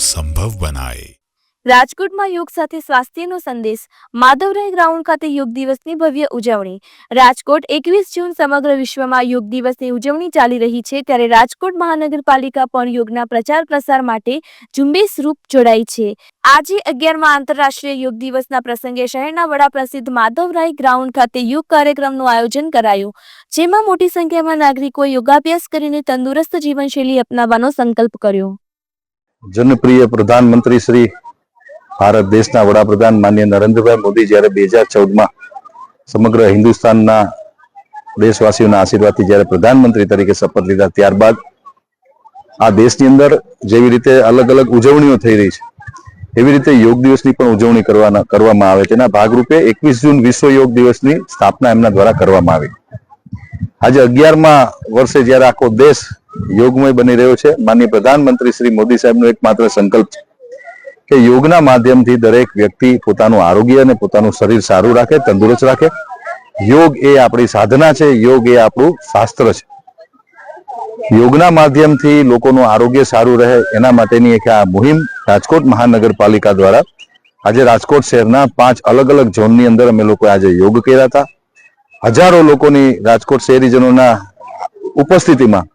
संभव बनाए। રાજકોટમાં યોગ સાથે સ્વાસ્થ્યનો સંદેશ. માધવરાય ગ્રાઉન્ડ ખાતે યોગ દિવસની ભવ્ય ઉજવણી. રાજકોટ 21 જૂન સમગ્ર વિશ્વમાં યોગ દિવસની ઉજવણી ચાલી રહી છે, ત્યારે રાજકોટ મહાનગરપાલિકા પણ યોગના પ્રચાર પ્રસાર માટે ઝુંબેશ રૂપ જોડાઈ છે. આજે 11મા આંતરરાષ્ટ્રીય યોગ દિવસના પ્રસંગે શહેરના વડા પ્રસિદ્ધ માધવરાય ગ્રાઉન્ડ ખાતે યોગ કાર્યક્રમનું આયોજન કરાયું, જેમાં મોટી સંખ્યામાં નાગરિકોએ યોગાભ્યાસ કરીને તંદુરસ્ત જીવનશૈલી અપનાવવાનો સંકલ્પ કર્યો. જનપ્રિય પ્રધાનમંત્રી શ્રી ભારત દેશના વડાપ્રધાન માનનીય નરેન્દ્રભાઈ મોદી જ્યારે 2014માં સમગ્ર હિન્દુસ્તાનના દેશવાસીઓના આશીર્વાદથી જ્યારે પ્રધાનમંત્રી તરીકે શપથ લીધા, ત્યારબાદ આ દેશની અંદર જેવી રીતે અલગ અલગ ઉજવણીઓ થઈ રહી છે, એવી રીતે યોગ દિવસની પણ ઉજવણી કરવામાં આવે. તેના ભાગરૂપે 21 જૂન વિશ્વ યોગ દિવસની સ્થાપના એમના દ્વારા કરવામાં આવી. આજે 11મા વર્ષે જ્યારે આખો દેશ યોગમય બની રહ્યો છે, માનનીય પ્રધાનમંત્રી શ્રી મોદી સાહેબનો એકમાત્ર સંકલ્પ છે કે યોગના માધ્યમથી દરેક વ્યક્તિ પોતાનું આરોગ્ય અને પોતાનું શરીર સારું રાખે, તંદુરસ્ત રાખે. યોગ એ આપણી સાધના છે, યોગ એ આપણું શાસ્ત્ર છે. યોગના માધ્યમથી લોકોનું આરોગ્ય સારું રહે એના માટેની એક આ મુહિમ રાજકોટ મહાનગરપાલિકા દ્વારા આજે રાજકોટ શહેરના 5 અલગ અલગ ઝોનની અંદર અમે લોકો આજે યોગ કર્યા હતા. હજારો લોકોની રાજકોટ શહેરીજનોના ઉપસ્થિતિમાં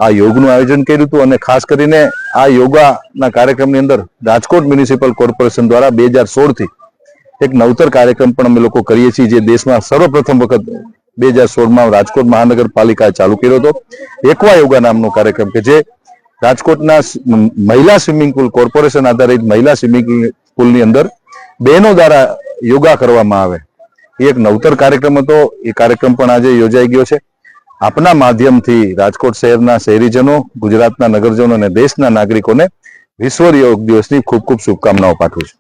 આ યોગનું આયોજન કર્યું હતું અને ખાસ કરીને આ યોગાના કાર્યક્રમની અંદર રાજકોટ મ્યુનિસિપલ કોર્પોરેશન દ્વારા 2016થી એક નવતર કાર્યક્રમ પણ અમે લોકો કરીએ છીએ, જે દેશમાં સર્વપ્રથમ વખત 2016માં રાજકોટ મહાનગરપાલિકાએ ચાલુ કર્યો હતો. એકવા યોગા નામનો કાર્યક્રમ કે જે રાજકોટના મહિલા સ્વિમિંગ પુલ, કોર્પોરેશન આધારિત મહિલા સ્વિમિંગ પુલની અંદર બહેનો દ્વારા યોગા કરવામાં આવે, એ એક નવતર કાર્યક્રમ હતો. એ કાર્યક્રમ પણ આજે યોજાઈ ગયો છે. આપના માધ્યમથી રાજકોટ શહેરના શહેરીજનો, ગુજરાતના નગરજનો અને દેશના નાગરિકોને વિશ્વ યોગ દિવસની ખૂબ ખૂબ શુભકામનાઓ પાઠવું છું.